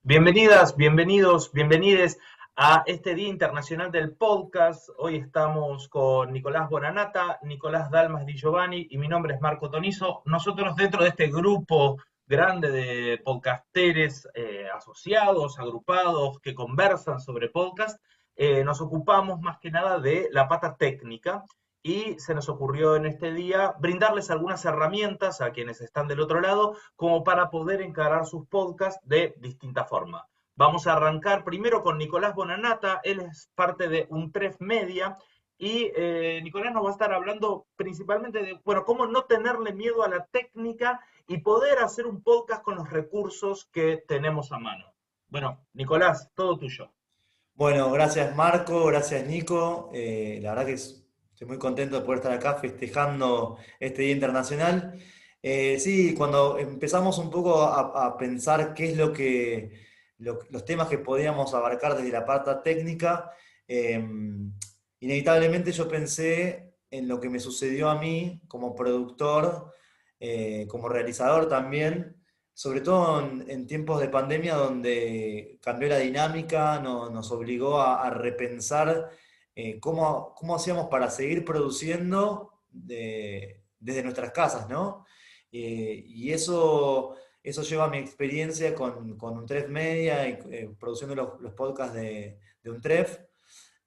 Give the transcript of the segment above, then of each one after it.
Bienvenidas, bienvenidos, bienvenides a este Día Internacional del Podcast. Hoy estamos con Nicolás Bonanata, Nicolás Dalmas Di Giovanni y mi nombre es Marco Tonizo. Nosotros dentro de este grupo grande de podcasteres asociados, agrupados, que conversan sobre podcast, nos ocupamos más que nada de la pata técnica y se nos ocurrió en este día brindarles algunas herramientas a quienes están del otro lado como para poder encarar sus podcasts de distinta forma. Vamos a arrancar primero con Nicolás Bonanata, él es parte de Untref Media y Nicolás nos va a estar hablando principalmente de, bueno, cómo no tenerle miedo a la técnica y poder hacer un podcast con los recursos que tenemos a mano. Bueno, Nicolás, todo tuyo. Bueno, gracias Marco, gracias Nico. La verdad que estoy muy contento de poder estar acá festejando este Día Internacional. Sí, cuando empezamos un poco a pensar qué es los temas que podíamos abarcar desde la parte técnica, eh, inevitablemente yo pensé en lo que me sucedió a mí como productor, como realizador también, sobre todo en tiempos de pandemia donde cambió la dinámica, nos obligó a repensar cómo hacíamos para seguir produciendo desde nuestras casas, ¿no? Y eso lleva a mi experiencia con Untref Media y produciendo los podcasts de Untref,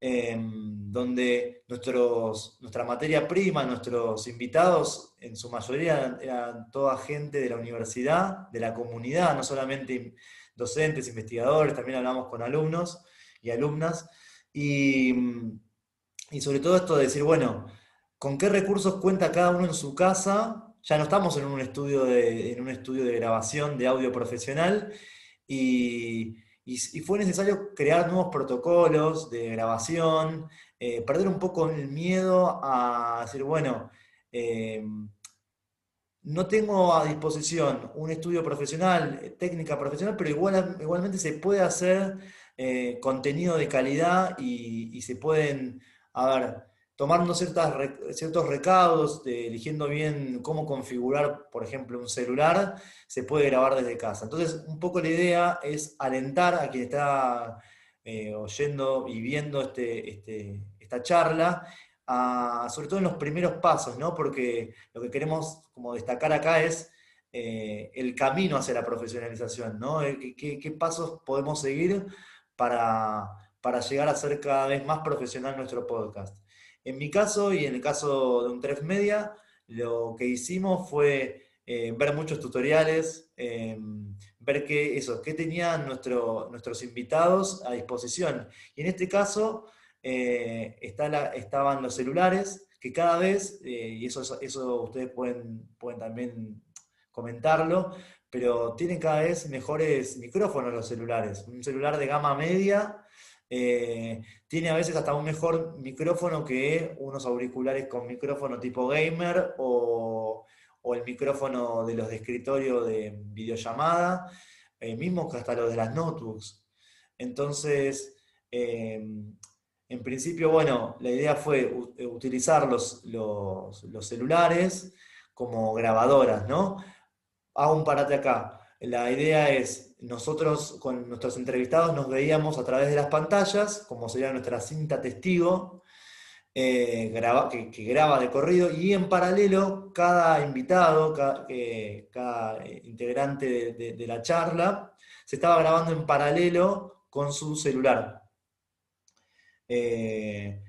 donde nuestra materia prima, nuestros invitados, en su mayoría eran toda gente de la universidad, de la comunidad, no solamente docentes, investigadores, también hablamos con alumnos y alumnas, y, y sobre todo esto de decir, bueno, ¿con qué recursos cuenta cada uno en su casa? Ya no estamos en un estudio de grabación de audio profesional, y fue necesario crear nuevos protocolos de grabación, perder un poco el miedo a decir, bueno, eh, no tengo a disposición un estudio profesional, técnica profesional, pero igualmente se puede hacer contenido de calidad y se pueden, a ver, tomando ciertos recaudos, eligiendo bien cómo configurar, por ejemplo, un celular, se puede grabar desde casa. Entonces, un poco la idea es alentar a quien está oyendo y viendo esta charla, sobre todo en los primeros pasos, ¿no? Porque lo que queremos como destacar acá es el camino hacia la profesionalización, ¿no? ¿Qué pasos podemos seguir para, para llegar a ser cada vez más profesional nuestro podcast? En mi caso y en el caso de Untref Media, lo que hicimos fue ver muchos tutoriales, ver qué tenían nuestros invitados a disposición. Y en este caso estaban los celulares, que cada vez, y eso ustedes pueden también comentarlo, pero tienen cada vez mejores micrófonos los celulares. Un celular de gama media tiene a veces hasta un mejor micrófono que unos auriculares con micrófono tipo gamer o el micrófono de los de escritorio de videollamada, mismo que hasta los de las notebooks. Entonces, en principio, bueno, la idea fue utilizar los celulares como grabadoras, ¿no? Hago un parate acá. La idea es, nosotros con nuestros entrevistados nos veíamos a través de las pantallas, como sería nuestra cinta testigo, que graba de corrido, y en paralelo cada invitado, cada integrante de la charla, se estaba grabando en paralelo con su celular. Eh,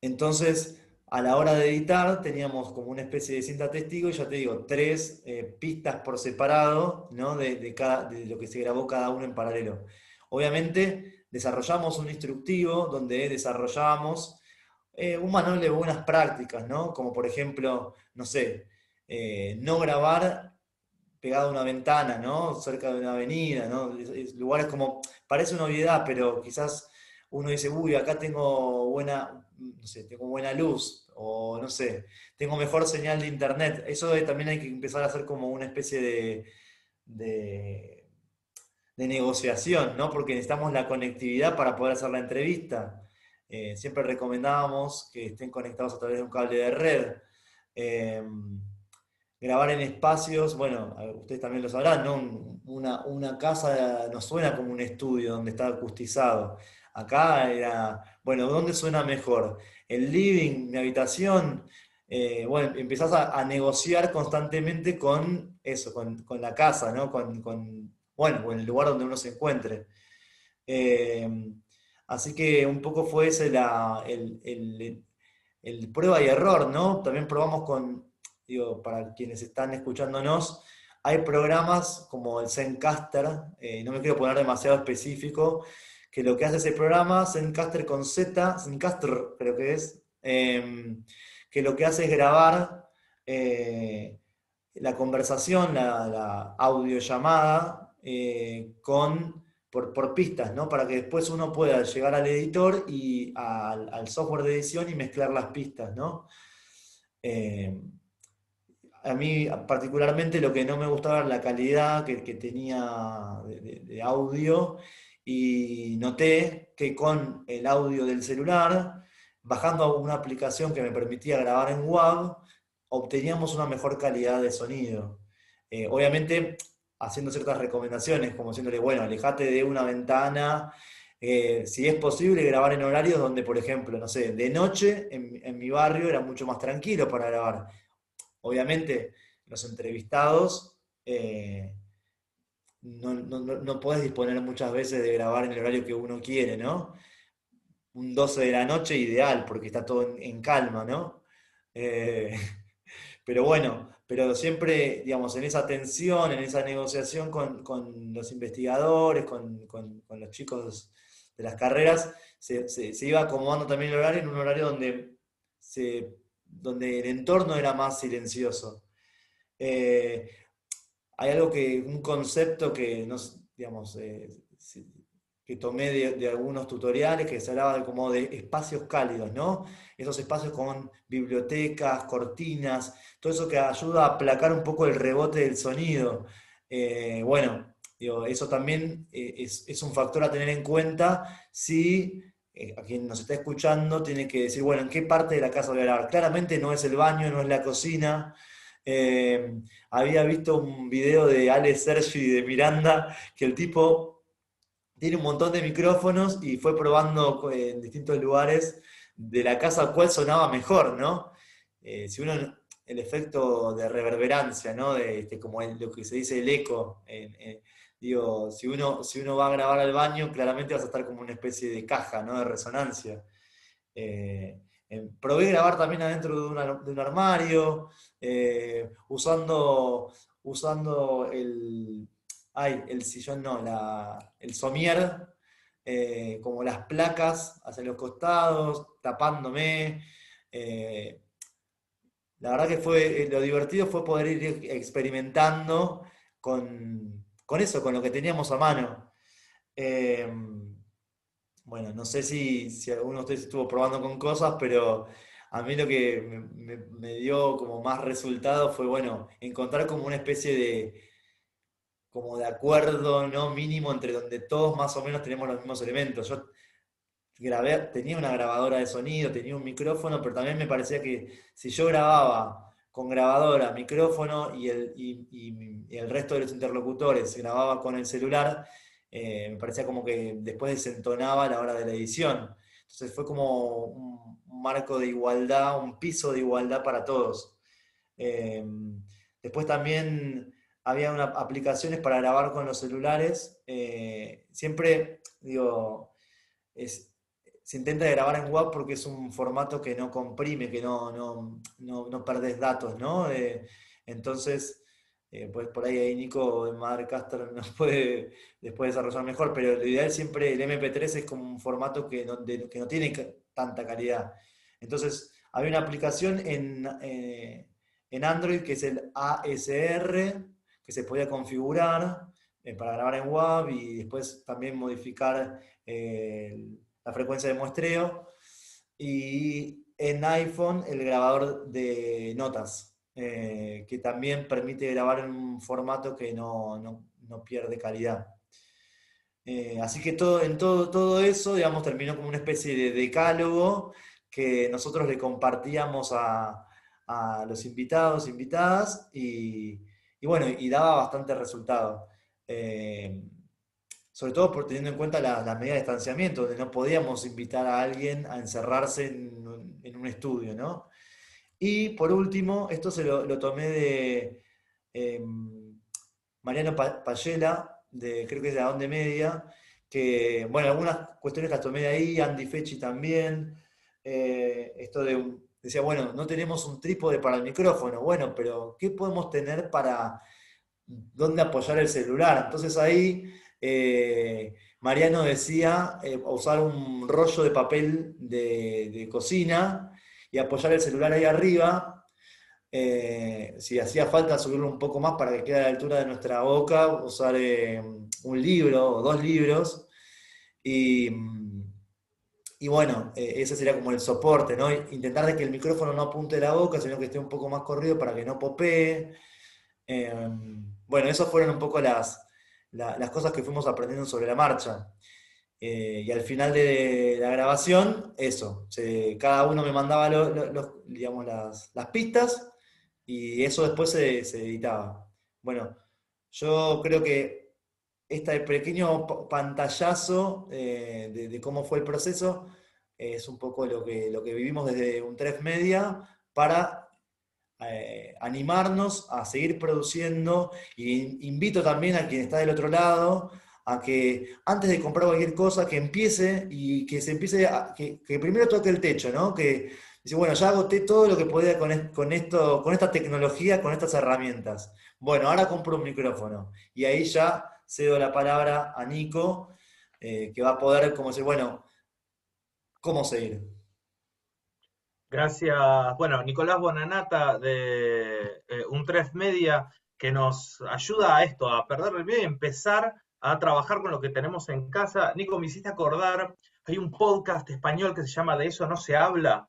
entonces, a la hora de editar, teníamos como una especie de cinta testigo, y ya te digo, tres pistas por separado, ¿no? De lo que se grabó cada uno en paralelo. Obviamente, desarrollamos un instructivo donde desarrollábamos un manual de buenas prácticas, ¿no? Como por ejemplo, no sé, no grabar pegado a una ventana, ¿no? Cerca de una avenida, ¿no? Lugares como, parece una obviedad, pero quizás uno dice, uy, acá tengo buena, no sé, tengo buena luz, o no sé, tengo mejor señal de internet. Eso también hay que empezar a hacer como una especie de, de negociación, ¿no? Porque necesitamos la conectividad para poder hacer la entrevista. Siempre recomendábamos que estén conectados a través de un cable de red. Eh, grabar en espacios, bueno, ustedes también lo sabrán, ¿no? Una casa no suena como un estudio donde está acustizado. Acá era, bueno, ¿dónde suena mejor? ¿El living, mi habitación? Bueno, empezás a negociar constantemente con eso, con la casa, ¿no? Bueno, con el lugar donde uno se encuentre. Eh, Así que un poco fue ese el prueba y error, ¿no? También probamos digo, para quienes están escuchándonos, hay programas como el Zencaster, no me quiero poner demasiado específico, que lo que hace ese programa, Zencaster con Z, Zencaster creo que es, que lo que hace es grabar la conversación, la audiollamada, por pistas, ¿no? Para que después uno pueda llegar al editor y al software de edición y mezclar las pistas, ¿no? Eh, a mí particularmente lo que no me gustaba era la calidad que tenía de audio, y noté que con el audio del celular, bajando a una aplicación que me permitía grabar en WAV, obteníamos una mejor calidad de sonido. Obviamente haciendo ciertas recomendaciones, como diciéndole, bueno, alejate de una ventana, si es posible grabar en horarios donde, por ejemplo, no sé, de noche en mi barrio era mucho más tranquilo para grabar. Obviamente, los entrevistados, no podés disponer muchas veces de grabar en el horario que uno quiere, ¿no? Un 12 de la noche ideal, porque está todo en calma, ¿no? Eh, pero bueno, pero siempre, digamos, en esa tensión, en esa negociación con los investigadores, con los chicos de las carreras, se iba acomodando también el horario en un horario donde el entorno era más silencioso. Eh, Hay un concepto que, digamos, que tomé de algunos tutoriales, que se hablaba como de espacios cálidos, ¿no? Esos espacios con bibliotecas, cortinas, todo eso que ayuda a aplacar un poco el rebote del sonido. Bueno, digo, eso también es un factor a tener en cuenta si a quien nos está escuchando tiene que decir, bueno, ¿en qué parte de la casa voy a grabar? Claramente no es el baño, no es la cocina. Eh, Había visto un video de Ale Sergi de Miranda, que el tipo tiene un montón de micrófonos y fue probando en distintos lugares de la casa cuál sonaba mejor, ¿no? Si uno, el efecto de reverberancia, ¿no? Como lo que se dice el eco. Digo, si uno va a grabar al baño, claramente vas a estar como una especie de caja, ¿no? De resonancia. Eh, Probé grabar también adentro de un armario, usando el sillón, no, el somier, como las placas hacia los costados, tapándome. eh, la verdad que lo divertido fue poder ir experimentando con eso, con lo que teníamos a mano. Eh, bueno, no sé si alguno de ustedes estuvo probando con cosas, pero a mí lo que me dio como más resultado fue, bueno, encontrar como una especie como de acuerdo, ¿no? Mínimo entre donde todos más o menos tenemos los mismos elementos. Yo tenía una grabadora de sonido, tenía un micrófono, pero también me parecía que si yo grababa con grabadora, micrófono y el resto de los interlocutores grababa con el celular, me parecía como que después desentonaba a la hora de la edición. Entonces fue como un marco de igualdad, un piso de igualdad para todos. Eh, Después también había aplicaciones para grabar con los celulares. Siempre, digo, es, se intenta grabar en WAV porque es un formato que no comprime, que no perdés datos, ¿no? Entonces, pues por ahí Nico de Madercaster nos puede después desarrollar mejor, pero lo ideal siempre, el MP3 es como un formato que no tiene tanta calidad. Entonces, había una aplicación en Android que es el ASR, que se podía configurar para grabar en WAV y después también modificar la frecuencia de muestreo, y en iPhone el grabador de notas, que también permite grabar en un formato que no pierde calidad. Así que todo eso, digamos, terminó como una especie de decálogo que nosotros le compartíamos a los invitados, invitadas, y bueno, y daba bastante resultado. Sobre todo por teniendo en cuenta las medidas de distanciamiento, donde no podíamos invitar a alguien a encerrarse en un estudio, ¿no? Y por último, esto lo tomé de Mariano Payela, creo que es de la Onde Media, que, bueno, algunas cuestiones las tomé de ahí, Andy Fechi también, esto decía, bueno, no tenemos un trípode para el micrófono, bueno, pero ¿qué podemos tener para dónde apoyar el celular? Entonces ahí Mariano decía usar un rollo de papel de cocina y apoyar el celular ahí arriba. Si hacía falta subirlo un poco más para que quede a la altura de nuestra boca, usar un libro o dos libros. Y, y bueno, ese sería como el soporte, ¿no? Intentar de que el micrófono no apunte la boca, sino que esté un poco más corrido para que no popee. Bueno, esas fueron un poco las cosas que fuimos aprendiendo sobre la marcha. Y al final de la grabación, eso, cada uno me mandaba digamos, las pistas y eso después se editaba. Bueno, yo creo que este pequeño pantallazo de cómo fue el proceso es un poco lo que vivimos desde un 3 Media para animarnos a seguir produciendo. Y invito también a quien está del otro lado a que antes de comprar cualquier cosa, que empiece y que se empiece que primero toque el techo, ¿no? Que dice, bueno, ya agoté todo lo que podía con esto, con esta tecnología, con estas herramientas. Bueno, ahora compro un micrófono. Y ahí ya cedo la palabra a Nico, que va a poder como decir, bueno, ¿cómo seguir? Gracias, bueno, Nicolás Bonanata de Un 3 Media, que nos ayuda a esto, a perder el miedo y empezar a trabajar con lo que tenemos en casa. Nico, me hiciste acordar, hay un podcast español que se llama De eso no se habla,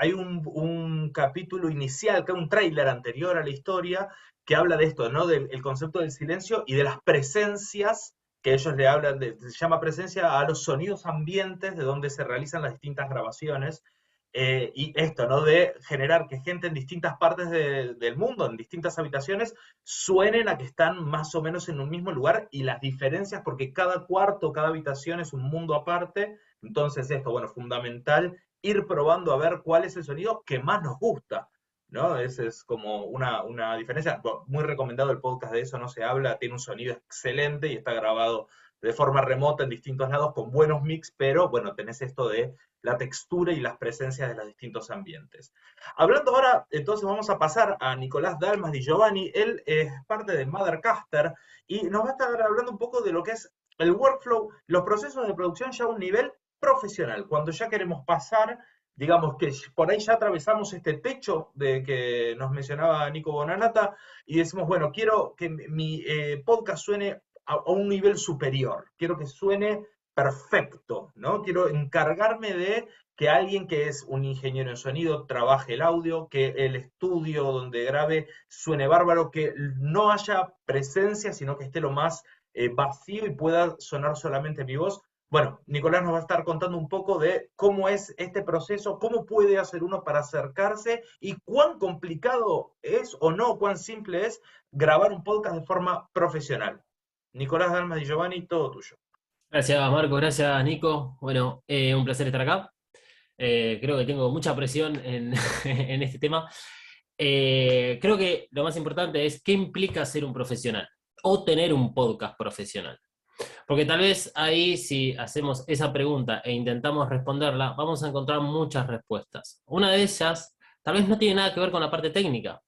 hay un capítulo inicial, que es un tráiler anterior a la historia, que habla de esto, ¿no? Del el concepto del silencio y de las presencias que ellos le hablan, se llama presencia a los sonidos ambientes de donde se realizan las distintas grabaciones. Y esto, ¿no? De generar que gente en distintas partes del mundo, en distintas habitaciones, suenen a que están más o menos en un mismo lugar y las diferencias, porque cada cuarto, cada habitación es un mundo aparte. Entonces, esto, bueno, fundamental ir probando a ver cuál es el sonido que más nos gusta, ¿no? Esa es como una diferencia. Bueno, muy recomendado el podcast de Eso No Se Habla, tiene un sonido excelente y está grabado de forma remota en distintos lados con buenos mix, pero bueno, tenés esto de la textura y las presencias de los distintos ambientes. Hablando ahora, entonces vamos a pasar a Nicolás Dalmas Di Giovanni. Él es parte de Mothercaster y nos va a estar hablando un poco de lo que es el workflow, los procesos de producción ya a un nivel profesional, cuando ya queremos pasar, digamos que por ahí ya atravesamos este techo de que nos mencionaba Nico Bonanata y decimos, bueno, quiero que mi podcast suene a un nivel superior, quiero que suene perfecto, ¿no? Quiero encargarme de que alguien que es un ingeniero en sonido trabaje el audio, que el estudio donde grabe suene bárbaro, que no haya presencia, sino que esté lo más vacío y pueda sonar solamente mi voz. Bueno, Nicolás nos va a estar contando un poco de cómo es este proceso, cómo puede hacer uno para acercarse y cuán complicado es o no, cuán simple es grabar un podcast de forma profesional. Nicolás Dalmas Di Giovanni, todo tuyo. Gracias, Marco. Gracias, Nico. Bueno, un placer estar acá. Creo que tengo mucha presión en, en este tema. Creo que lo más importante es qué implica ser un profesional o tener un podcast profesional. Porque tal vez ahí, si hacemos esa pregunta e intentamos responderla, vamos a encontrar muchas respuestas. Una de ellas tal vez no tiene nada que ver con la parte técnica,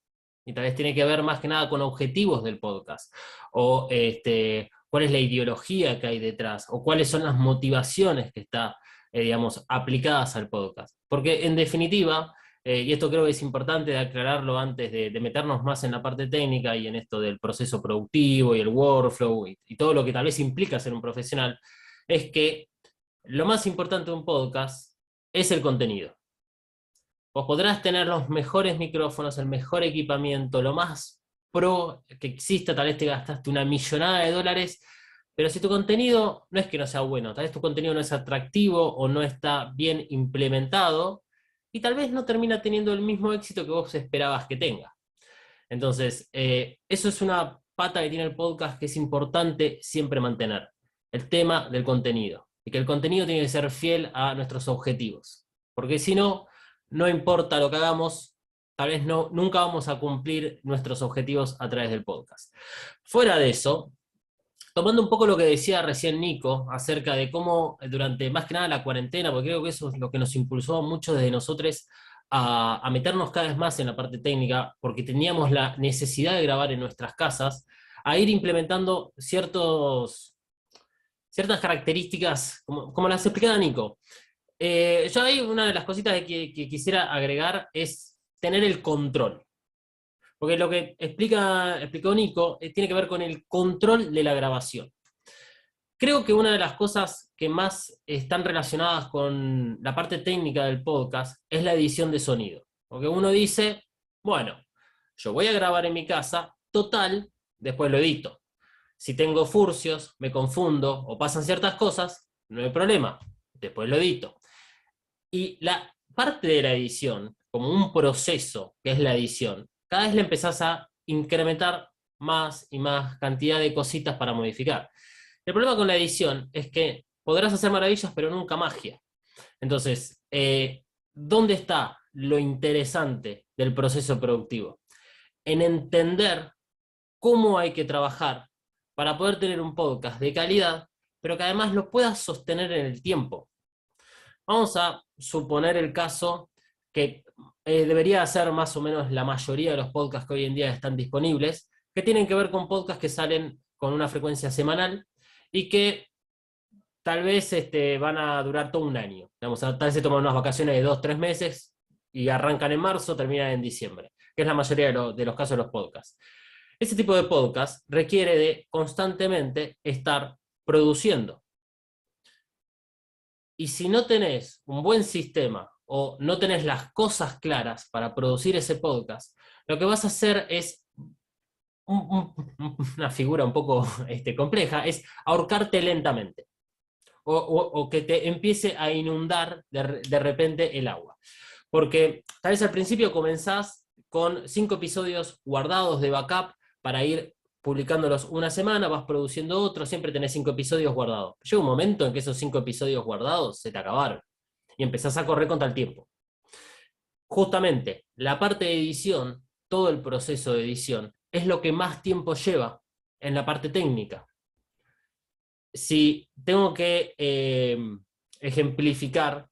y tal vez tiene que ver más que nada con objetivos del podcast, o cuál es la ideología que hay detrás, o cuáles son las motivaciones que está, digamos, aplicadas al podcast. Porque en definitiva, y esto creo que es importante de aclararlo antes de meternos más en la parte técnica y en esto del proceso productivo y el workflow y todo lo que tal vez implica ser un profesional, es que lo más importante de un podcast es el contenido. Vos podrás tener los mejores micrófonos, el mejor equipamiento, lo más pro que exista, tal vez te gastaste una millonada de dólares, pero si tu contenido no es que no sea bueno, tal vez tu contenido no es atractivo o no está bien implementado, y tal vez no termina teniendo el mismo éxito que vos esperabas que tenga. Entonces, eso es una pata que tiene el podcast que es importante siempre mantener, el tema del contenido, y que el contenido tiene que ser fiel a nuestros objetivos, porque si no, no importa lo que hagamos, tal vez nunca vamos a cumplir nuestros objetivos a través del podcast. Fuera de eso, tomando un poco lo que decía recién Nico, acerca de cómo durante más que nada la cuarentena, porque creo que eso es lo que nos impulsó mucho desde nosotros a meternos cada vez más en la parte técnica, porque teníamos la necesidad de grabar en nuestras casas, a ir implementando ciertas características, como las explicaba Nico. Yo ahí una de las cositas que quisiera agregar es tener el control. Porque lo que explicó Nico tiene que ver con el control de la grabación. Creo que una de las cosas que más están relacionadas con la parte técnica del podcast es la edición de sonido. Porque uno dice, bueno, yo voy a grabar en mi casa, total, después lo edito. Si tengo furcios, me confundo o pasan ciertas cosas, no hay problema, después lo edito. Y la parte de la edición, como un proceso que es la edición, cada vez le empezás a incrementar más y más cantidad de cositas para modificar. El problema con la edición es que podrás hacer maravillas, pero nunca magia. Entonces, ¿dónde está lo interesante del proceso productivo? En entender cómo hay que trabajar para poder tener un podcast de calidad, pero que además lo puedas sostener en el tiempo. Vamos a suponer el caso que debería ser más o menos la mayoría de los podcasts que hoy en día están disponibles, que tienen que ver con podcasts que salen con una frecuencia semanal y que tal vez van a durar todo un año. Digamos, tal vez se toman unas vacaciones de 2-3 meses y arrancan en marzo, terminan en diciembre, que es la mayoría de los casos de los podcasts. Ese tipo de podcast requiere de constantemente estar produciendo. Y si no tenés un buen sistema o no tenés las cosas claras para producir ese podcast, lo que vas a hacer es una figura un poco compleja, es ahorcarte lentamente. O que te empiece a inundar de repente el agua. Porque tal vez al principio comenzás con 5 episodios guardados de backup para ir publicándolos una semana, vas produciendo otro, siempre tenés 5 episodios guardados. Llega un momento en que esos 5 episodios guardados se te acabaron y empezás a correr contra el tiempo. Justamente, la parte de edición, todo el proceso de edición, es lo que más tiempo lleva en la parte técnica. Si tengo que ejemplificar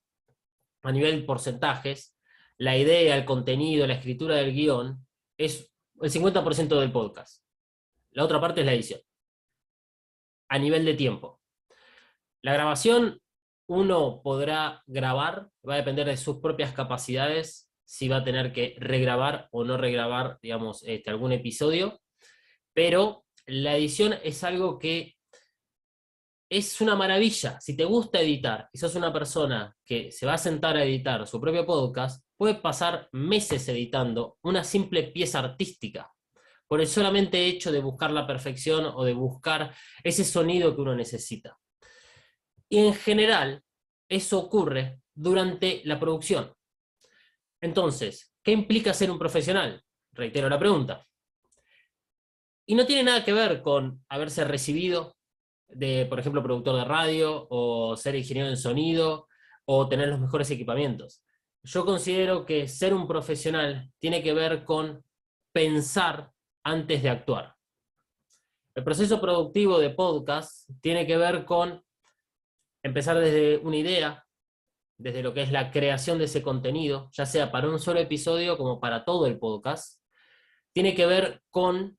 a nivel porcentajes, la idea, el contenido, la escritura del guión es el 50% del podcast. La otra parte es la edición. A nivel de tiempo. La grabación, uno podrá grabar, va a depender de sus propias capacidades, si va a tener que regrabar o no regrabar, digamos, algún episodio, pero la edición es algo que es una maravilla. Si te gusta editar y sos una persona que se va a sentar a editar su propio podcast, puede pasar meses editando una simple pieza artística, por el solamente hecho de buscar la perfección o de buscar ese sonido que uno necesita. Y en general, eso ocurre durante la producción. Entonces, ¿qué implica ser un profesional? Reitero la pregunta. Y no tiene nada que ver con haberse recibido de, por ejemplo, productor de radio, o ser ingeniero en sonido, o tener los mejores equipamientos. Yo considero que ser un profesional tiene que ver con pensar antes de actuar. El proceso productivo de podcast tiene que ver con empezar desde una idea, desde lo que es la creación de ese contenido, ya sea para un solo episodio como para todo el podcast. Tiene que ver con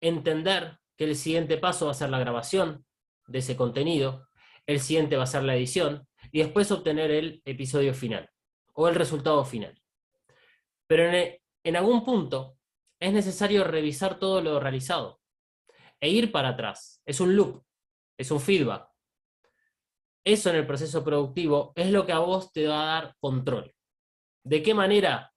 entender que el siguiente paso va a ser la grabación de ese contenido, el siguiente va a ser la edición, y después obtener el episodio final, o el resultado final. Pero en algún punto es necesario revisar todo lo realizado, e ir para atrás. Es un loop, es un feedback. Eso en el proceso productivo es lo que a vos te va a dar control. ¿De qué manera?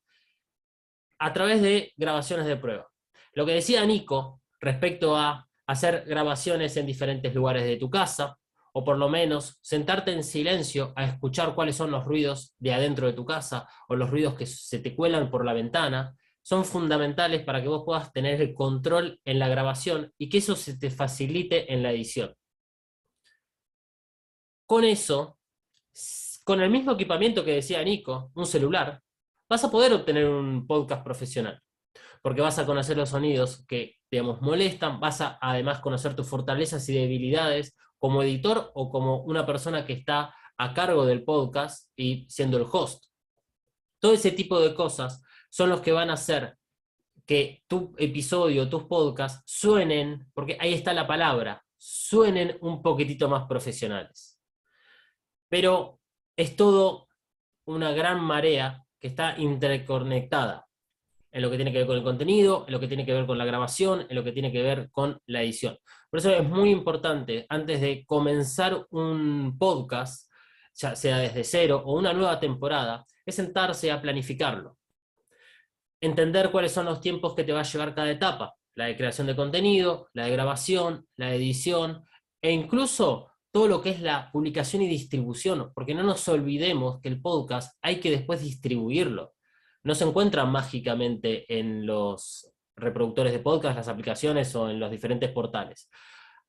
A través de grabaciones de prueba. Lo que decía Nico respecto a hacer grabaciones en diferentes lugares de tu casa, o por lo menos sentarte en silencio a escuchar cuáles son los ruidos de adentro de tu casa o los ruidos que se te cuelan por la ventana, son fundamentales para que vos puedas tener el control en la grabación y que eso se te facilite en la edición. Con eso, con el mismo equipamiento que decía Nico, un celular, vas a poder obtener un podcast profesional, porque vas a conocer los sonidos que, digamos, molestan, vas a además conocer tus fortalezas y debilidades como editor o como una persona que está a cargo del podcast y siendo el host. Todo ese tipo de cosas son los que van a hacer que tu episodio, tus podcasts suenen, porque ahí está la palabra, suenen un poquitito más profesionales. Pero es todo una gran marea que está interconectada en lo que tiene que ver con el contenido, en lo que tiene que ver con la grabación, en lo que tiene que ver con la edición. Por eso es muy importante, antes de comenzar un podcast, ya sea desde cero o una nueva temporada, es sentarse a planificarlo. Entender cuáles son los tiempos que te va a llevar cada etapa, la de creación de contenido, la de grabación, la de edición, e incluso todo lo que es la publicación y distribución, porque no nos olvidemos que el podcast hay que después distribuirlo. No se encuentra mágicamente en los reproductores de podcast, las aplicaciones o en los diferentes portales.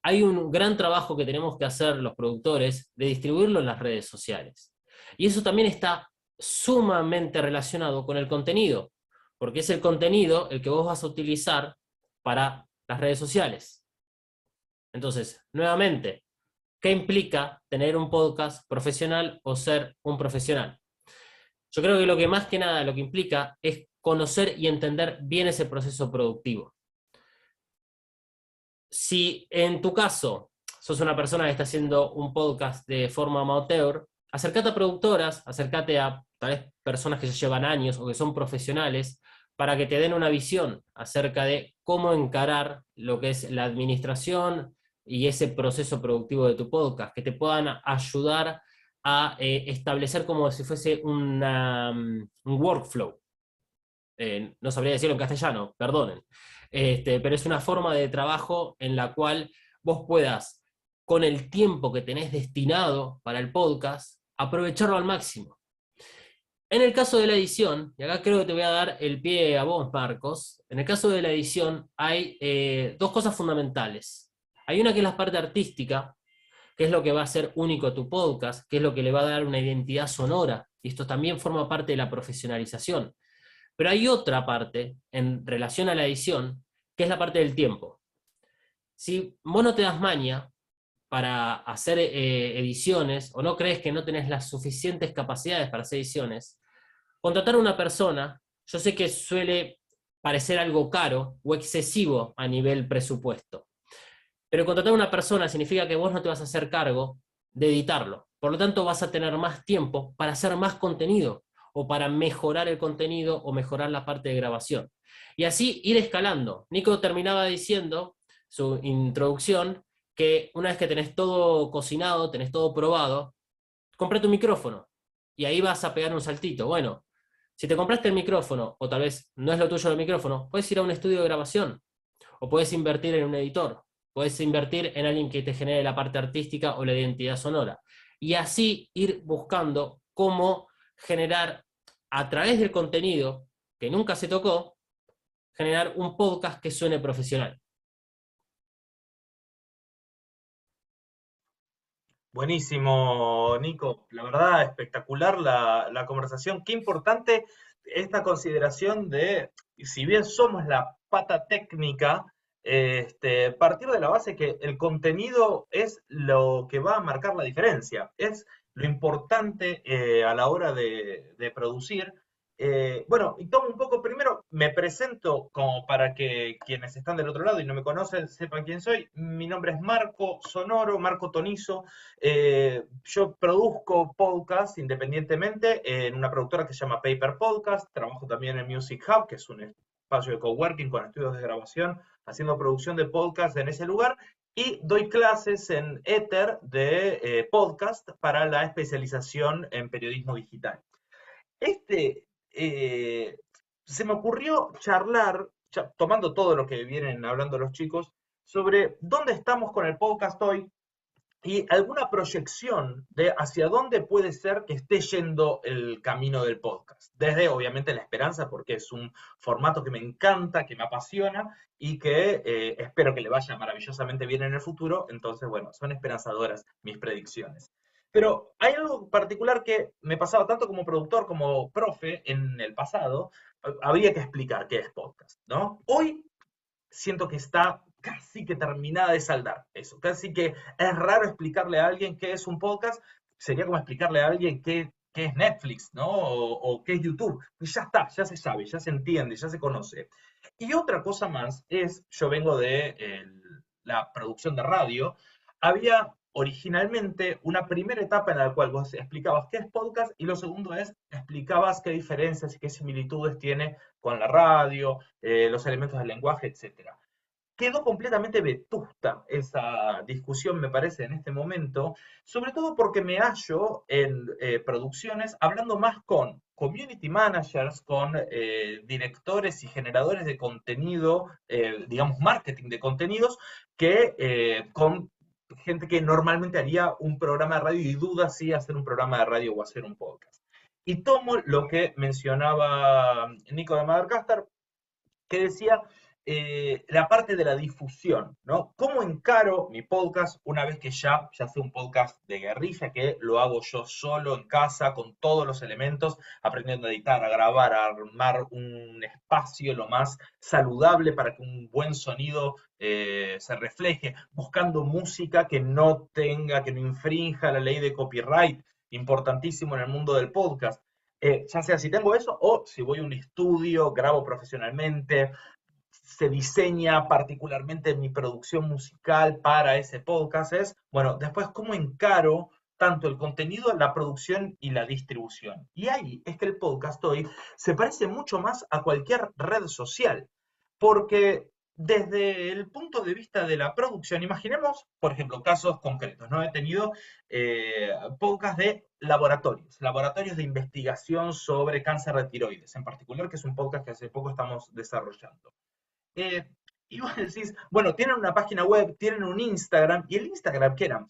Hay un gran trabajo que tenemos que hacer los productores de distribuirlo en las redes sociales. Y eso también está sumamente relacionado con el contenido, porque es el contenido el que vos vas a utilizar para las redes sociales. Entonces, nuevamente, ¿qué implica tener un podcast profesional o ser un profesional? Yo creo que lo que más que nada lo que implica es conocer y entender bien ese proceso productivo. Si en tu caso sos una persona que está haciendo un podcast de forma amateur, acércate a productoras, acércate a tal vez personas que ya llevan años o que son profesionales para que te den una visión acerca de cómo encarar lo que es la administración y ese proceso productivo de tu podcast, que te puedan ayudar a establecer como si fuese un workflow. No sabría decirlo en castellano, perdonen. Pero es una forma de trabajo en la cual vos puedas, con el tiempo que tenés destinado para el podcast, aprovecharlo al máximo. En el caso de la edición, y acá creo que te voy a dar el pie a vos, Marcos, en el caso de la edición hay dos cosas fundamentales. Hay una que es la parte artística, que es lo que va a hacer único a tu podcast, que es lo que le va a dar una identidad sonora, y esto también forma parte de la profesionalización. Pero hay otra parte en relación a la edición, que es la parte del tiempo. Si vos no te das maña para hacer ediciones, o no crees que no tenés las suficientes capacidades para hacer ediciones, contratar a una persona, yo sé que suele parecer algo caro o excesivo a nivel presupuesto, pero contratar a una persona significa que vos no te vas a hacer cargo de editarlo. Por lo tanto, vas a tener más tiempo para hacer más contenido o para mejorar el contenido o mejorar la parte de grabación. Y así ir escalando. Nico terminaba diciendo su introducción que una vez que tenés todo cocinado, tenés todo probado, compré tu micrófono y ahí vas a pegar un saltito. Bueno, si te compraste el micrófono o tal vez no es lo tuyo el micrófono, puedes ir a un estudio de grabación o puedes invertir en un editor. Puedes invertir en alguien que te genere la parte artística o la identidad sonora. Y así ir buscando cómo generar, a través del contenido que nunca se tocó, generar un podcast que suene profesional. Buenísimo, Nico. La verdad, espectacular la conversación. Qué importante esta consideración de, si bien somos la pata técnica, partir de la base que el contenido es lo que va a marcar la diferencia, es lo importante a la hora de producir. Bueno, y tomo un poco primero, me presento como para que quienes están del otro lado y no me conocen sepan quién soy. Mi nombre es Marco Sonoro, Marco Tonizo. Yo produzco podcast independientemente en una productora que se llama Paper Podcast. Trabajo también en Music Hub, que es un espacio de coworking con estudios de grabación, haciendo producción de podcast en ese lugar. Y doy clases en Ether de podcast para la especialización en periodismo digital. Este, Se me ocurrió charlar, tomando todo lo que vienen hablando los chicos, sobre dónde estamos con el podcast hoy, y alguna proyección de hacia dónde puede ser que esté yendo el camino del podcast. Desde, obviamente, la esperanza, porque es un formato que me encanta, que me apasiona y que espero que le vaya maravillosamente bien en el futuro. Entonces, bueno, son esperanzadoras mis predicciones. Pero hay algo particular que me pasaba tanto como productor como profe en el pasado. Habría que explicar qué es podcast, ¿no? Hoy siento que está casi que terminada de saldar eso. Casi que es raro explicarle a alguien qué es un podcast. Sería como explicarle a alguien qué es Netflix, ¿no? O qué es YouTube. Pues ya está, ya se sabe, ya se entiende, ya se conoce. Y otra cosa más es, yo vengo de la producción de radio, había originalmente una primera etapa en la cual vos explicabas qué es podcast y lo segundo es explicabas qué diferencias y qué similitudes tiene con la radio, los elementos del lenguaje, etcétera. Quedó completamente vetusta esa discusión, me parece, en este momento, sobre todo porque me hallo en producciones hablando más con community managers, con directores y generadores de contenido, digamos, marketing de contenidos, que con gente que normalmente haría un programa de radio y duda si hacer un programa de radio o hacer un podcast. Y tomo lo que mencionaba Nico de Madagascar, que decía la parte de la difusión, ¿no? ¿Cómo encaro mi podcast una vez que ya sé un podcast de guerrilla, que lo hago yo solo en casa, con todos los elementos, aprendiendo a editar, a grabar, a armar un espacio lo más saludable para que un buen sonido se refleje, buscando música que no tenga, que no infrinja la ley de copyright, importantísimo en el mundo del podcast. Ya sea si tengo eso o si voy a un estudio, grabo profesionalmente, se diseña particularmente mi producción musical para ese podcast, es, bueno, después cómo encaro tanto el contenido, la producción y la distribución. Y ahí es que el podcast hoy se parece mucho más a cualquier red social, porque desde el punto de vista de la producción, imaginemos, por ejemplo, casos concretos, ¿no? He tenido podcasts de laboratorios de investigación sobre cáncer de tiroides, en particular, que es un podcast que hace poco estamos desarrollando. Eh, y vos decís, bueno, tienen una página web, tienen un Instagram, y el Instagram, ¿qué eran?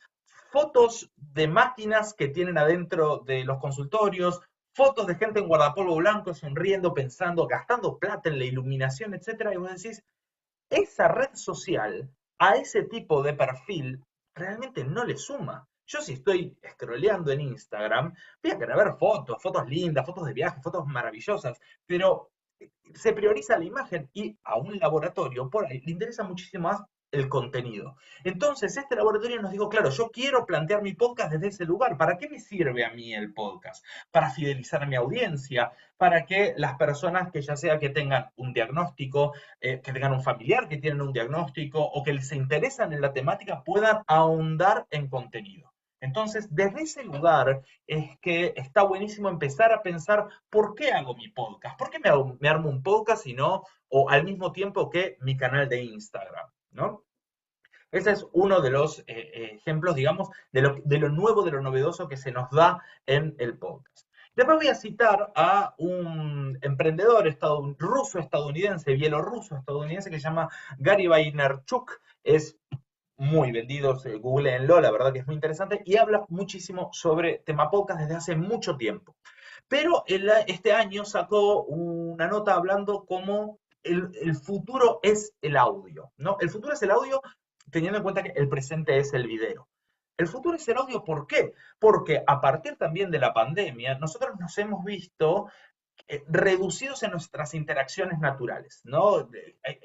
Fotos de máquinas que tienen adentro de los consultorios, fotos de gente en guardapolvo blanco, sonriendo, pensando, gastando plata en la iluminación, etcétera, y vos decís, esa red social a ese tipo de perfil realmente no le suma. Yo si estoy scrolleando en Instagram, voy a querer ver fotos, fotos lindas, fotos de viaje, fotos maravillosas, pero se prioriza la imagen y a un laboratorio por ahí le interesa muchísimo más el contenido. Entonces, este laboratorio nos dijo, claro, yo quiero plantear mi podcast desde ese lugar. ¿Para qué me sirve a mí el podcast? Para fidelizar a mi audiencia, para que las personas que ya sea que tengan un diagnóstico, que tengan un familiar que tienen un diagnóstico o que les interesan en la temática, puedan ahondar en contenido. Entonces, desde ese lugar es que está buenísimo empezar a pensar por qué hago mi podcast, por qué me armo un podcast y no, o al mismo tiempo que mi canal de Instagram, ¿no? Ese es uno de los ejemplos, digamos, de lo nuevo, de lo novedoso que se nos da en el podcast. Después voy a citar a un emprendedor ruso-estadounidense, bielorruso-estadounidense, que se llama Gary Vaynerchuk. Es muy vendidos, googleenlo, la verdad que es muy interesante, y habla muchísimo sobre tema podcast desde hace mucho tiempo. Pero este año sacó una nota hablando como el futuro es el audio, ¿no? El futuro es el audio teniendo en cuenta que el presente es el video. El futuro es el audio, ¿por qué? Porque a partir también de la pandemia, nosotros nos hemos visto reducidos en nuestras interacciones naturales, ¿no?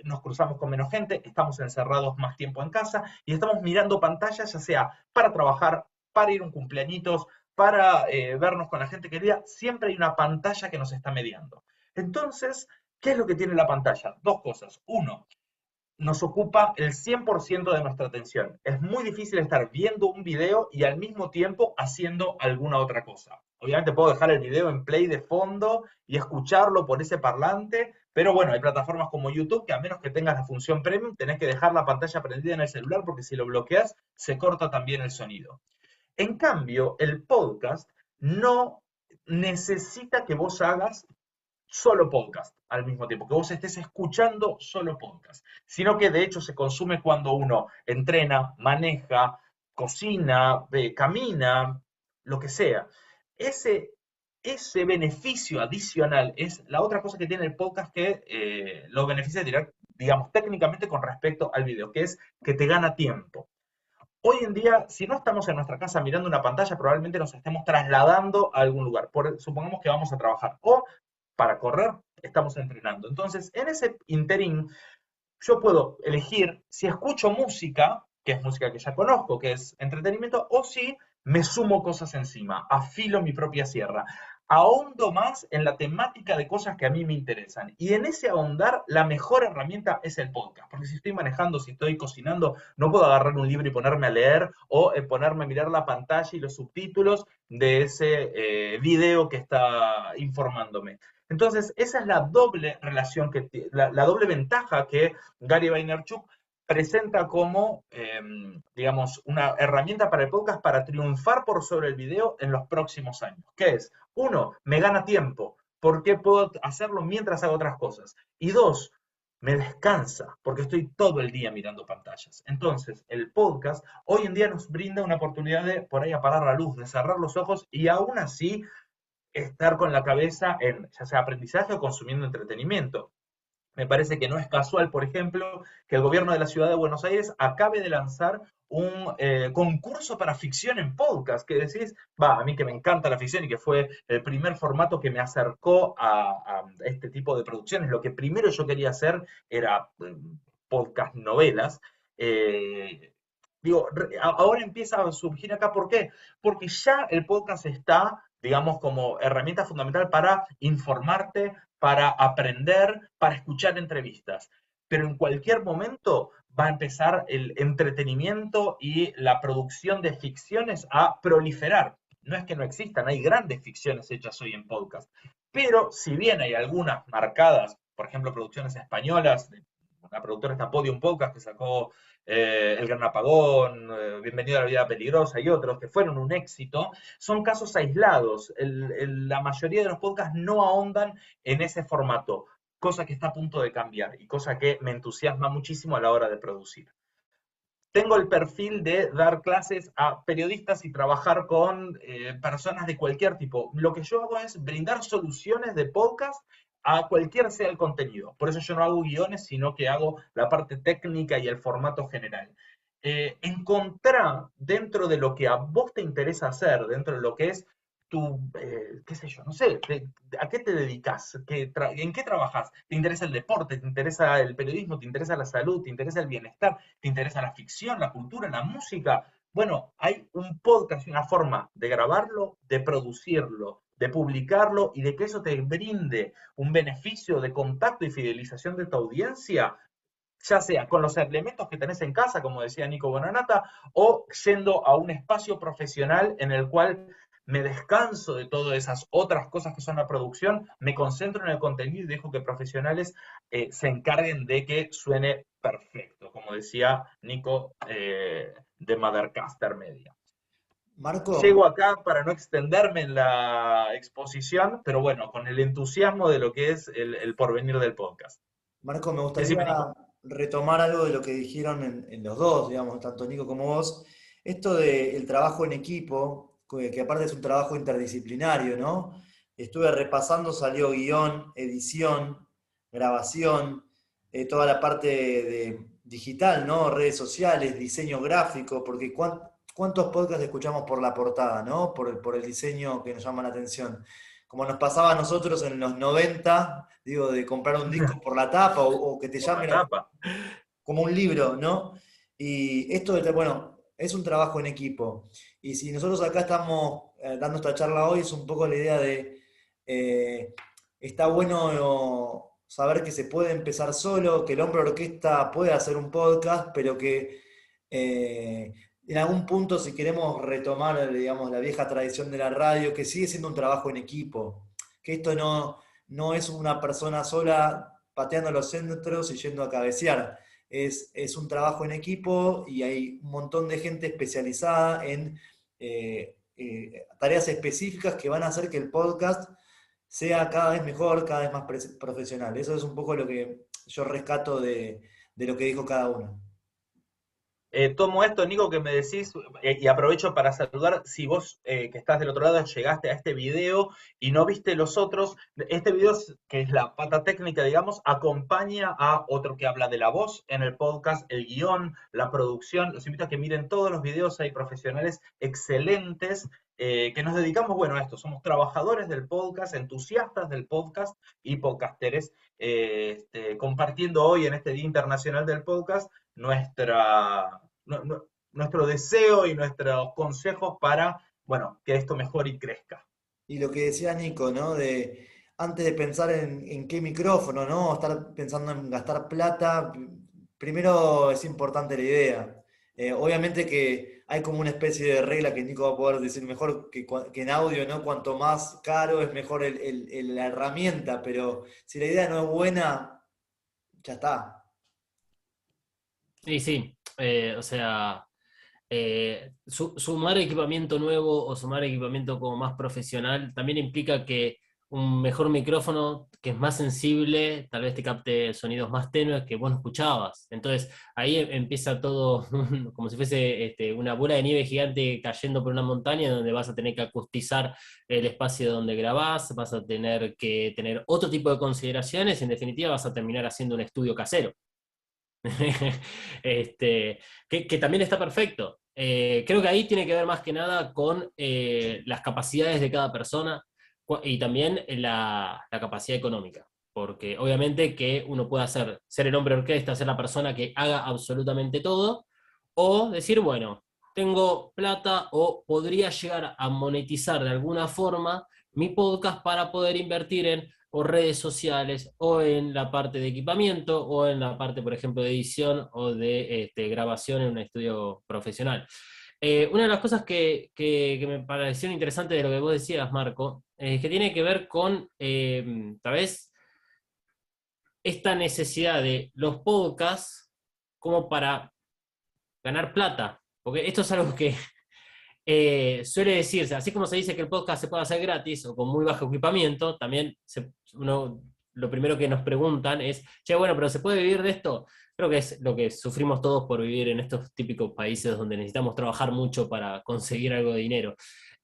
Nos cruzamos con menos gente, estamos encerrados más tiempo en casa y estamos mirando pantallas, ya sea para trabajar, para ir a un cumpleañitos, para vernos con la gente querida, siempre hay una pantalla que nos está mediando. Entonces, ¿qué es lo que tiene la pantalla? Dos cosas. Uno, nos ocupa el 100% de nuestra atención. Es muy difícil estar viendo un video y al mismo tiempo haciendo alguna otra cosa. Obviamente puedo dejar el video en play de fondo y escucharlo por ese parlante, pero bueno, hay plataformas como YouTube que a menos que tengas la función premium, tenés que dejar la pantalla prendida en el celular porque si lo bloqueas, se corta también el sonido. En cambio, el podcast no necesita que vos hagas solo podcast al mismo tiempo, que vos estés escuchando solo podcast, sino que de hecho se consume cuando uno entrena, maneja, cocina, camina, lo que sea. Ese, ese beneficio adicional es la otra cosa que tiene el podcast que lo beneficia, digamos, técnicamente con respecto al video, que es que te gana tiempo. Hoy en día, si no estamos en nuestra casa mirando una pantalla, probablemente nos estemos trasladando a algún lugar. Supongamos que vamos a trabajar o para correr estamos entrenando. Entonces, en ese interín, yo puedo elegir si escucho música, que es música que ya conozco, que es entretenimiento, o si me sumo cosas encima, afilo mi propia sierra, ahondo más en la temática de cosas que a mí me interesan. Y en ese ahondar, la mejor herramienta es el podcast, porque si estoy manejando, si estoy cocinando, no puedo agarrar un libro y ponerme a leer o ponerme a mirar la pantalla y los subtítulos de ese video que está informándome. Entonces, esa es la doble relación, la doble ventaja que Gary Vaynerchuk presenta como, digamos, una herramienta para el podcast para triunfar por sobre el video en los próximos años. ¿Qué es? Uno, me gana tiempo, porque puedo hacerlo mientras hago otras cosas. Y dos, me descansa, porque estoy todo el día mirando pantallas. Entonces, el podcast hoy en día nos brinda una oportunidad de por ahí apagar la luz, de cerrar los ojos y aún así estar con la cabeza en ya sea aprendizaje o consumiendo entretenimiento. Me parece que no es casual, por ejemplo, que el gobierno de la ciudad de Buenos Aires acabe de lanzar un concurso para ficción en podcast, que decís, va, a mí que me encanta la ficción y que fue el primer formato que me acercó a este tipo de producciones. Lo que primero yo quería hacer era podcast novelas. Eh, Digo, ahora empieza a surgir acá, ¿por qué? Porque ya el podcast está, digamos, como herramienta fundamental para informarte, para aprender, para escuchar entrevistas. Pero en cualquier momento va a empezar el entretenimiento y la producción de ficciones a proliferar. No es que no existan, hay grandes ficciones hechas hoy en podcast. Pero si bien hay algunas marcadas, por ejemplo, producciones españolas, una productora está Podium Podcast que sacó El Gran Apagón, Bienvenido a la Vida Peligrosa y otros que fueron un éxito, son casos aislados. La mayoría de los podcasts no ahondan en ese formato, cosa que está a punto de cambiar y cosa que me entusiasma muchísimo a la hora de producir. Tengo el perfil de dar clases a periodistas y trabajar con personas de cualquier tipo. Lo que yo hago es brindar soluciones de podcast a cualquier sea el contenido. Por eso yo no hago guiones, sino que hago la parte técnica y el formato general. Encontrar dentro de lo que a vos te interesa hacer, dentro de lo que es tu, qué sé yo, no sé, ¿a qué te dedicas? ¿En qué trabajas? ¿Te interesa el deporte? ¿Te interesa el periodismo? ¿Te interesa la salud? ¿Te interesa el bienestar? ¿Te interesa la ficción, la cultura, la música? Bueno, hay un podcast y una forma de grabarlo, de producirlo, de publicarlo y de que eso te brinde un beneficio de contacto y fidelización de tu audiencia, ya sea con los elementos que tenés en casa, como decía Nico Bonanata, o yendo a un espacio profesional en el cual me descanso de todas esas otras cosas que son la producción, me concentro en el contenido y dejo que profesionales se encarguen de que suene perfecto, como decía Nico de Mothercaster Media. Marco, Llego acá para no extenderme en la exposición, pero bueno, con el entusiasmo de lo que es el porvenir del podcast. Marco, me gustaría Decime, Nico. retomar algo de lo que dijeron en los dos, digamos, tanto Nico como vos. Esto del trabajo en equipo, que aparte es un trabajo interdisciplinario, ¿no? Estuve repasando, salió guión, edición, grabación, toda la parte de digital, ¿no? Redes sociales, diseño gráfico, porque ¿cuántos podcasts escuchamos por la portada, ¿no? Por el diseño que nos llama la atención. Como nos pasaba a nosotros en los 90, digo, de comprar un disco por la tapa o que te Por la llamen tapa. como un libro, ¿no? Y esto, bueno, es un trabajo en equipo. Y si nosotros acá estamos dando esta charla hoy, es un poco la idea de, eh, está bueno saber que se puede empezar solo, que el hombre orquesta puede hacer un podcast, pero que en algún punto si queremos retomar, digamos, la vieja tradición de la radio, que sigue siendo un trabajo en equipo, que esto no es una persona sola pateando los centros y yendo a cabecear. Es un trabajo en equipo y hay un montón de gente especializada en tareas específicas que van a hacer que el podcast sea cada vez mejor, cada vez más profesional. Eso es un poco lo que yo rescato de lo que dijo cada uno. Tomo esto, Nico, que me decís, y aprovecho para saludar, si vos que estás del otro lado llegaste a este video y no viste los otros, este video, que es la pata técnica, digamos, acompaña a otro que habla de la voz en el podcast, el guión, la producción. Los invito a que miren todos los videos, hay profesionales excelentes que nos dedicamos, bueno, a esto. Somos trabajadores del podcast, entusiastas del podcast y podcasteres, compartiendo hoy en este Día Internacional del Podcast nuestro deseo y nuestros consejos para, bueno, que esto mejore y crezca. Y lo que decía Nico, ¿no? De antes de pensar en qué micrófono, ¿no? Estar pensando en gastar plata, primero es importante la idea. Obviamente que hay como una especie de regla que Nico va a poder decir mejor que en audio, ¿no? Cuanto más caro es mejor la herramienta, pero si la idea no es buena, ya está. Y sí, o sea, sumar equipamiento nuevo o sumar equipamiento como más profesional también implica que un mejor micrófono que es más sensible, tal vez te capte sonidos más tenues que vos no escuchabas. Entonces ahí empieza todo como si fuese una bola de nieve gigante cayendo por una montaña donde vas a tener que acustizar el espacio donde grabás, vas a tener que tener otro tipo de consideraciones y en definitiva vas a terminar haciendo un estudio casero. Que también está perfecto. Creo que ahí tiene que ver más que nada con las capacidades de cada persona y también la capacidad económica. Porque obviamente que uno puede ser el hombre orquesta, ser la persona que haga absolutamente todo, o decir, bueno, tengo plata o podría llegar a monetizar de alguna forma mi podcast para poder invertir en o redes sociales, o en la parte de equipamiento, o en la parte, por ejemplo, de edición o de grabación en un estudio profesional. Una de las cosas que me parecieron interesantes de lo que vos decías, Marco, es que tiene que ver con, tal vez, esta necesidad de los podcasts como para ganar plata. Porque esto es algo que suele decirse, así como se dice que el podcast se puede hacer gratis o con muy bajo equipamiento, también lo primero que nos preguntan es, che, bueno, pero ¿se puede vivir de esto? Creo que es lo que sufrimos todos por vivir en estos típicos países donde necesitamos trabajar mucho para conseguir algo de dinero.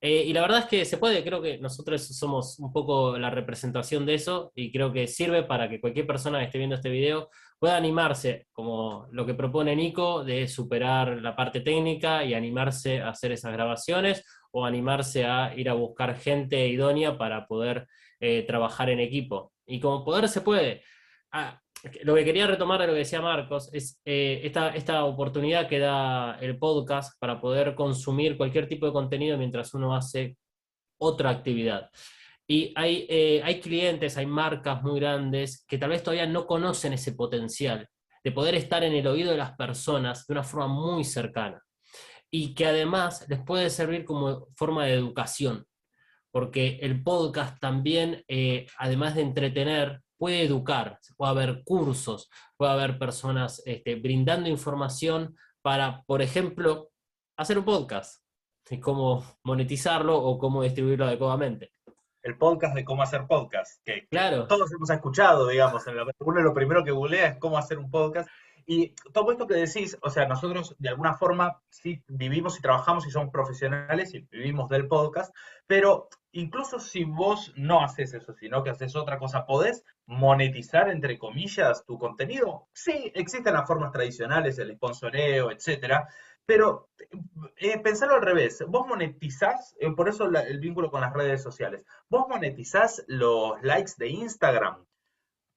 Y la verdad es que se puede, creo que nosotros somos un poco la representación de eso y creo que sirve para que cualquier persona que esté viendo este video pueda animarse, como lo que propone Nico, de superar la parte técnica y animarse a hacer esas grabaciones o animarse a ir a buscar gente idónea para poder trabajar en equipo. Y como poder se puede. Ah, lo que quería retomar de lo que decía Marcos es esta oportunidad que da el podcast para poder consumir cualquier tipo de contenido mientras uno hace otra actividad. Y hay clientes, hay marcas muy grandes que tal vez todavía no conocen ese potencial de poder estar en el oído de las personas de una forma muy cercana y que además les puede servir como forma de educación, porque el podcast también, además de entretener, puede educar, puede haber cursos, puede haber personas brindando información para, por ejemplo, hacer un podcast, y cómo monetizarlo o cómo distribuirlo adecuadamente. El podcast de cómo hacer podcast, que Claro, todos hemos escuchado, digamos, uno lo primero que googlea es cómo hacer un podcast. Y todo esto que decís, o sea, nosotros de alguna forma sí vivimos y trabajamos y somos profesionales y vivimos del podcast, pero incluso si vos no haces eso, sino que haces otra cosa, ¿podés monetizar, entre comillas, tu contenido? Sí, existen las formas tradicionales, el sponsoreo, etcétera, pero pensarlo al revés, vos monetizás, por eso el vínculo con las redes sociales, vos monetizás los likes de Instagram.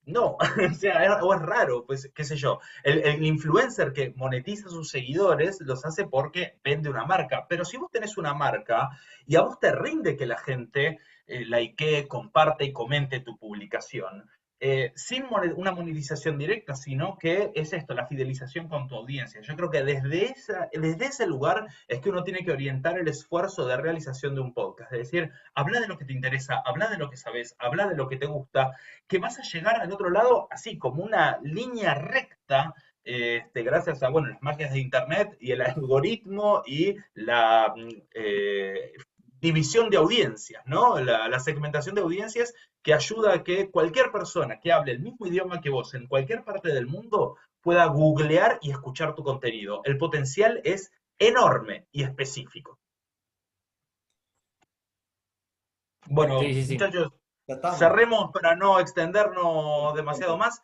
No, o sea, o es raro, pues qué sé yo. El influencer que monetiza a sus seguidores los hace porque vende una marca. Pero si vos tenés una marca y a vos te rinde que la gente likee, comparte y comente tu publicación, sin una monetización directa, sino que es esto, la fidelización con tu audiencia. Yo creo que desde ese lugar es que uno tiene que orientar el esfuerzo de realización de un podcast. Es decir, habla de lo que te interesa, habla de lo que sabes, habla de lo que te gusta, que vas a llegar al otro lado así, como una línea recta, gracias a, bueno, las magias de Internet y el algoritmo y la división de audiencias, ¿no? La segmentación de audiencias que ayuda a que cualquier persona que hable el mismo idioma que vos en cualquier parte del mundo pueda googlear y escuchar tu contenido. El potencial es enorme y específico. Sí, Bueno, sí, sí. muchachos, Ya estamos. cerremos para no extendernos demasiado más.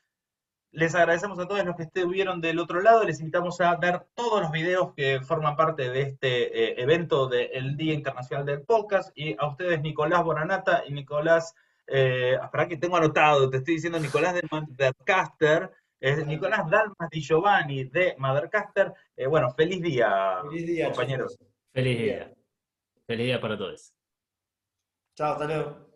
Les agradecemos a todos los que estuvieron del otro lado. Les invitamos a ver todos los videos que forman parte de este evento del Día Internacional del Podcast. Y a ustedes, Nicolás Bonanata y Nicolás, para que tengo anotado, te estoy diciendo Nicolás de Mothercaster, Nicolás Dalmas Di Giovanni de Mothercaster. Bueno, feliz día, Feliz día, compañeros. chicos. Feliz Feliz día. día. Feliz día para todos. Chao, hasta luego.